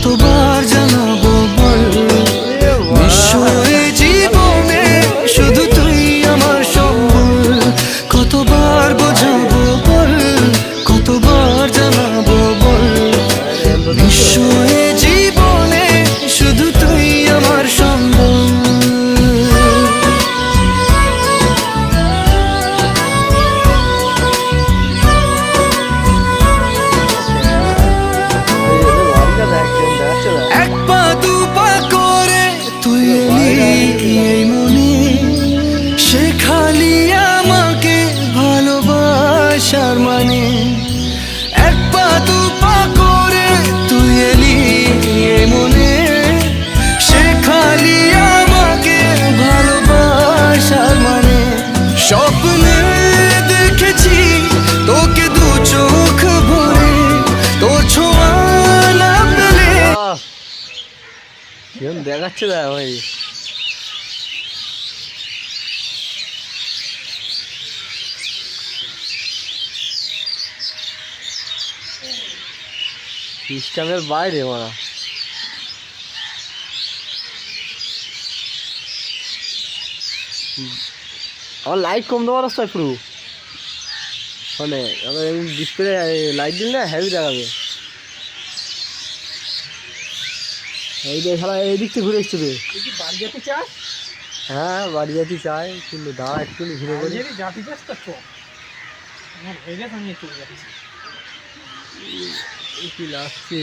কতবার জানাবো বল বিশ্বরে জীবনে শুধু তুই আমার সম্বল। কতবার বোঝাবো বল, কতবার জানাবো বল বিশ্বরে জীবনে শুধু তুই আমার সম্বল। এক পা দু পা করে তুই এলি এই মনে, শেখালি আমাকে ভালোবাসার মানে। এক পা দু পা করে তুই এলি এই মনে, শেখালি আমাকে ভালোবাসার মানে। স্বপ্নে দেখেছি তোকে দু চোখ ভরে, তোর ছোঁয়া না পেলে। দেখাচ্ছে না ভাই, সিস্টেমের বাইরে মারা। আমার লাইট কম দেওয়ার রাস্তায় পুরো মানে ডিসপ্লে লাইট দিল না হেভি দেখাবে। এই যে খেলা এই দিক থেকে ঘুরে এসছে রে। বাড়ি যেতে চাস? হ্যাঁ বাড়ি যেতে চাই, কিন্তু দাঁড়া একটু ঘুরে ঘুরে যাতে চাস তা চল, আমার ভেবে নিয়ে চলে যাচ্ছি। কি লাগছে।